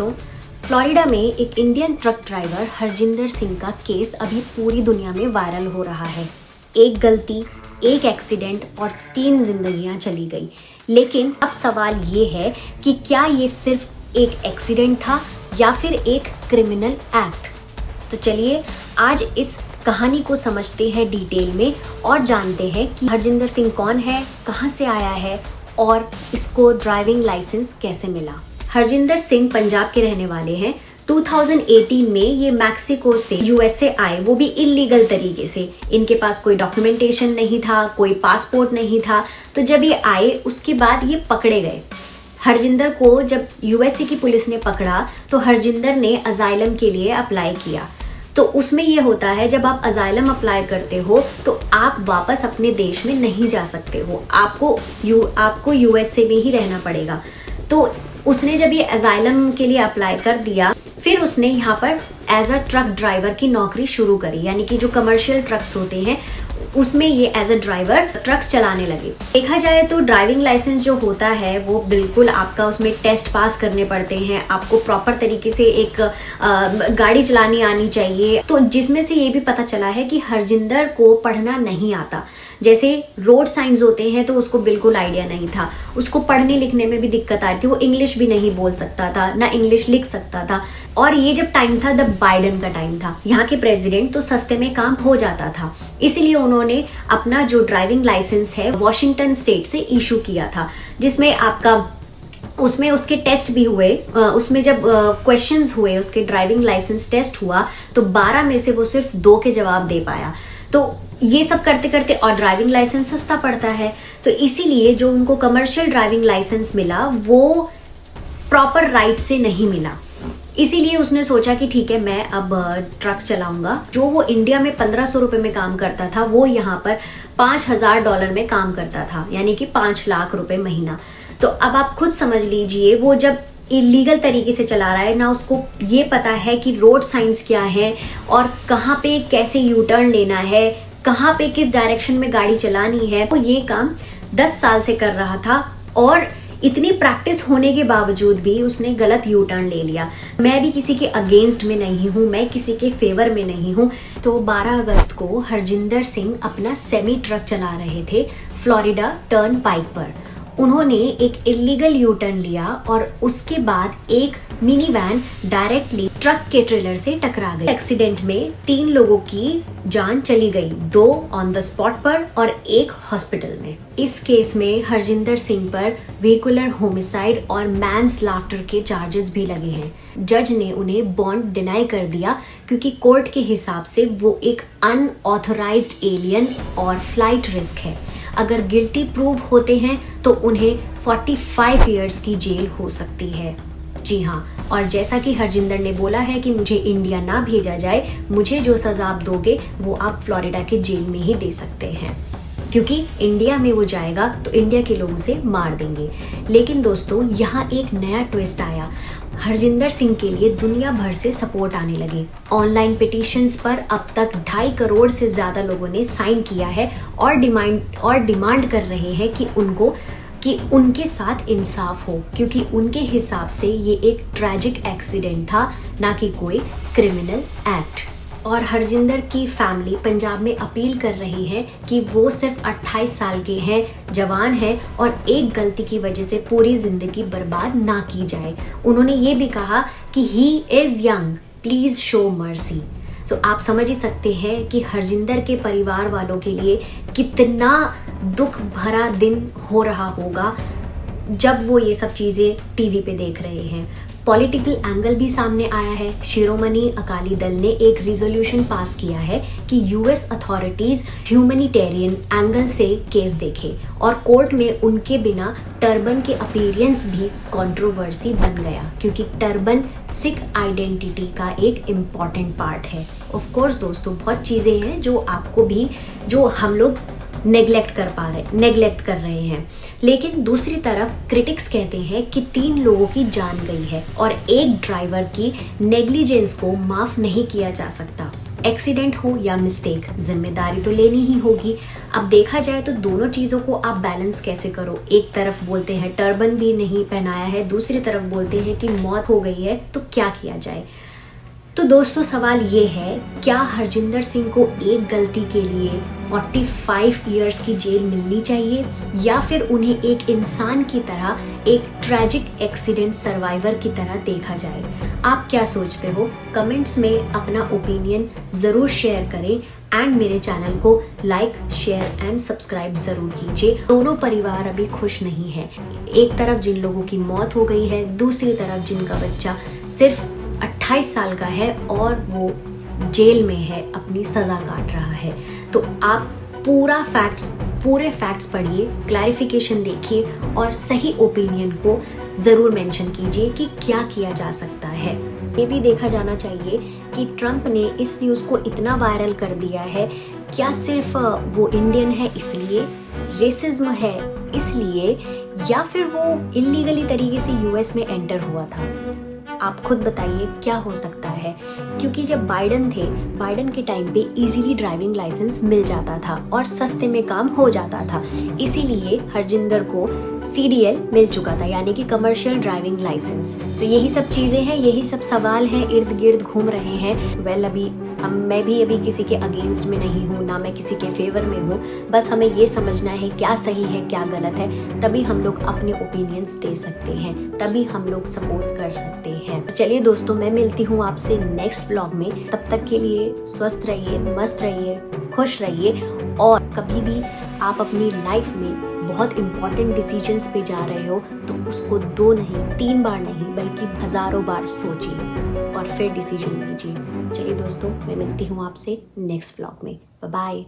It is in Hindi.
दोस्तों, फ्लोरिडा में एक Indian truck driver Harjinder Singh का केस अभी पूरी दुनिया में वायरल हो रहा है। एक गलती, एक एक्सीडेंट और 3 जिंदगियां चली गई। लेकिन अब सवाल ये है कि क्या ये सिर्फ एक एक्सीडेंट था या फिर एक क्रिमिनल एक्ट। तो चलिए आज इस कहानी को समझते हैं डिटेल में और जानते हैं कि हरजिंदर सिंह कौन है, कहां से आया है और इसको ड्राइविंग लाइसेंस कैसे मिला। हरजिंदर सिंह पंजाब के रहने वाले हैं। 2018 में ये मैक्सिको से यूएसए आए, वो भी इलीगल तरीके से। इनके पास कोई डॉक्यूमेंटेशन नहीं था, कोई पासपोर्ट नहीं था। तो जब ये आए उसके बाद ये पकड़े गए। हरजिंदर को जब यूएसए की पुलिस ने पकड़ा तो हरजिंदर ने अजाइलम के लिए अप्लाई किया। तो उसमें ये होता है, जब आप अजाइलम अप्लाई करते हो तो आप वापस अपने देश में नहीं जा सकते हो, आपको यूएसए में ही रहना पड़ेगा। तो उसने जब ये अजाइलम के लिए अप्लाई कर दिया, फिर उसने यहाँ पर एज अ ट्रक ड्राइवर की नौकरी शुरू करी। यानी कि जो कमर्शियल ट्रक्स होते हैं उसमें ये एज अ ड्राइवर ट्रक्स चलाने लगे। देखा जाए तो ड्राइविंग लाइसेंस जो होता है वो बिल्कुल आपका उसमें टेस्ट पास करने पड़ते हैं। आपको प्रॉपर तरीके से एक गाड़ी चलानी आनी चाहिए। तो जिसमें से ये भी पता चला है कि हरजिंदर को पढ़ना नहीं आता। जैसे रोड साइंस होते हैं तो उसको बिल्कुल आइडिया नहीं था। उसको पढ़ने लिखने में भी दिक्कत आ रही थी। वो इंग्लिश भी नहीं बोल सकता था, ना इंग्लिश लिख सकता था। और ये जब टाइम था द बाइडेन का टाइम था, यहाँ के प्रेसिडेंट, तो सस्ते में काम हो जाता था। इसीलिए उन्होंने अपना जो ड्राइविंग लाइसेंस है वॉशिंगटन स्टेट से इशू किया था, जिसमें उसमें उसके टेस्ट भी हुए। उसमें जब क्वेश्चंस हुए, उसके ड्राइविंग लाइसेंस टेस्ट हुआ तो 12 में से वो सिर्फ 2 के जवाब दे पाया। तो ये सब करते करते, और ड्राइविंग लाइसेंस सस्ता पड़ता है, तो इसीलिए जो उनको कमर्शियल ड्राइविंग लाइसेंस मिला वो प्रॉपर राइट से नहीं मिला। इसीलिए उसने सोचा कि ठीक है, मैं अब ट्रक चलाऊंगा। जो वो इंडिया में 1500 रुपए में काम करता था, वो यहाँ पर $5000 में काम करता था, यानी कि 5 लाख रुपए महीना। तो अब आप खुद समझ लीजिए, वो जब इलीगल तरीके से चला रहा है, ना उसको ये पता है कि रोड साइंस क्या है और कहाँ पे कैसे यू टर्न लेना है, कहाँ पे किस डायरेक्शन में गाड़ी चलानी है। वो ये काम 10 साल से कर रहा था और इतनी प्रैक्टिस होने के बावजूद भी उसने गलत यू टर्न ले लिया। मैं भी किसी के अगेंस्ट में नहीं हूँ, मैं किसी के फेवर में नहीं हूँ। तो 12 अगस्त को हरजिंदर सिंह अपना सेमी ट्रक चला रहे थे फ्लोरिडा टर्न पाइक पर। उन्होंने एक इलीगल यू टर्न लिया और उसके बाद एक मिनी वैन डायरेक्टली ट्रक के ट्रेलर से टकरा गई। एक्सीडेंट में 3 लोगों की जान चली गई, 2 ऑन द स्पॉट पर और 1 हॉस्पिटल में। इस केस में हरजिंदर सिंह पर व्हीकुलर होमिसाइड और मैन्स लाफ्टर के चार्जेस भी लगे हैं। जज ने उन्हें बॉन्ड डिनाई कर दिया क्योंकि कोर्ट के हिसाब से वो एक अनऑथराइज्ड एलियन और फ्लाइट रिस्क है। अगर गिल्टी प्रूव होते हैं तो उन्हें 45 इयर्स की जेल हो सकती है। जी हाँ, और जैसा कि हरजिंदर ने बोला है कि मुझे इंडिया ना भेजा जाए, मुझे जो सजा आप दोगे वो आप फ्लोरिडा के जेल में ही दे सकते हैं, क्योंकि इंडिया में वो जाएगा तो इंडिया के लोग उसे मार देंगे। लेकिन दोस्तों, यहाँ एक नया ट्विस्ट आया। हरजिंदर सिंह के लिए दुनिया भर से सपोर्ट आने लगे। ऑनलाइन पिटीशंस पर अब तक 2.5 करोड़ से ज्यादा लोगों ने साइन किया है और डिमांड कर रहे हैं कि उनके साथ इंसाफ हो, क्योंकि उनके हिसाब से ये एक ट्रैजिक एक्सीडेंट था, ना कि कोई क्रिमिनल एक्ट। और हरजिंदर की फैमिली पंजाब में अपील कर रही है कि वो सिर्फ 28 साल के हैं, जवान हैं और एक गलती की वजह से पूरी जिंदगी बर्बाद ना की जाए। उन्होंने ये भी कहा कि he is young, please show mercy. तो आप समझ ही सकते हैं कि हरजिंदर के परिवार वालों के लिए कितना दुख भरा दिन हो रहा होगा जब वो ये सब चीजें टीवी पे देख रहे हैं। पॉलिटिकल एंगल भी सामने आया है। शिरोमणि अकाली दल ने एक रिजोल्यूशन पास किया है कि यूएस अथॉरिटीज ह्यूमैनिटेरियन एंगल से केस देखे, और कोर्ट में उनके बिना टर्बन के अपीयरेंस भी कंट्रोवर्सी बन गया, क्योंकि टर्बन सिख आइडेंटिटी का एक इम्पॉर्टेंट पार्ट है। ऑफ कोर्स दोस्तों, बहुत चीजें हैं जो हम लोग नेग्लेक्ट कर रहे हैं। लेकिन दूसरी तरफ क्रिटिक्स कहते हैं कि 3 लोगों की जान गई है और एक ड्राइवर की नेग्लिजेंस को माफ नहीं किया जा सकता। एक्सीडेंट हो या मिस्टेक, जिम्मेदारी तो लेनी ही होगी। अब देखा जाए तो दोनों चीज़ों को आप बैलेंस कैसे करो। एक तरफ बोलते हैं टर्बन भी नहीं पहनाया है, दूसरी तरफ बोलते हैं कि मौत हो गई है, तो क्या किया जाए। तो दोस्तों सवाल ये है, क्या हरजिंदर सिंह को एक गलती के लिए 45 इयर्स की जेल मिलनी चाहिए या फिर उन्हें एक इंसान की तरह, एक ट्रैजिक एक्सीडेंट सर्वाइवर की तरह देखा जाए। आप क्या सोचते हो? कमेंट्स में अपना ओपिनियन ज़रूर शेयर करें एंड मेरे चैनल को लाइक, शेयर एंड सब्सक्राइब ज़रूर कीजिए। दोनों परिवार अभी खुश नहीं है। एक तरफ जिन लोगों की मौत हो गई है, दूसरी तरफ जिनका बच्चा सिर्फ 28 साल का है और वो जेल में है, अपनी सज़ा काट रहा है। तो आप पूरे फैक्ट्स पढ़िए, क्लैरिफिकेशन देखिए और सही ओपिनियन को ज़रूर मेंशन कीजिए कि क्या किया जा सकता है। ये भी देखा जाना चाहिए कि ट्रंप ने इस न्यूज़ को इतना वायरल कर दिया है, क्या सिर्फ वो इंडियन है इसलिए, रेसिज्म है इसलिए, या फिर वो इल्लीगली तरीके से यूएस में एंटर हुआ था। आप खुद बताइए क्या हो सकता है, क्योंकि जब बाइडन के टाइम पे इजीली ड्राइविंग लाइसेंस मिल जाता था और सस्ते में काम हो जाता था, इसीलिए हरजिंदर को CDL मिल चुका था, यानी कि कमर्शियल ड्राइविंग लाइसेंस। तो यही सब चीज़ें हैं, यही सब सवाल हैं, इर्द गिर्द घूम रहे हैं। मैं भी अभी किसी के अगेंस्ट में नहीं हूँ, ना मैं किसी के फेवर में हूँ। बस हमें ये समझना है क्या सही है क्या गलत है, तभी हम लोग अपने ओपिनियंस दे सकते हैं, तभी हम लोग सपोर्ट कर सकते हैं। चलिए दोस्तों, मैं मिलती हूँ आपसे नेक्स्ट ब्लॉग में। तब तक के लिए स्वस्थ रहिए, मस्त रहिए, खुश रहिए और कभी भी आप अपनी लाइफ में बहुत इंपॉर्टेंट डिसीजंस पे जा रहे हो तो उसको 2 नहीं 3 बार नहीं बल्कि हज़ारों बार सोचिए और फिर डिसीजन लीजिए। चलिए दोस्तों, मैं मिलती हूँ आपसे नेक्स्ट व्लॉग में। Bye bye.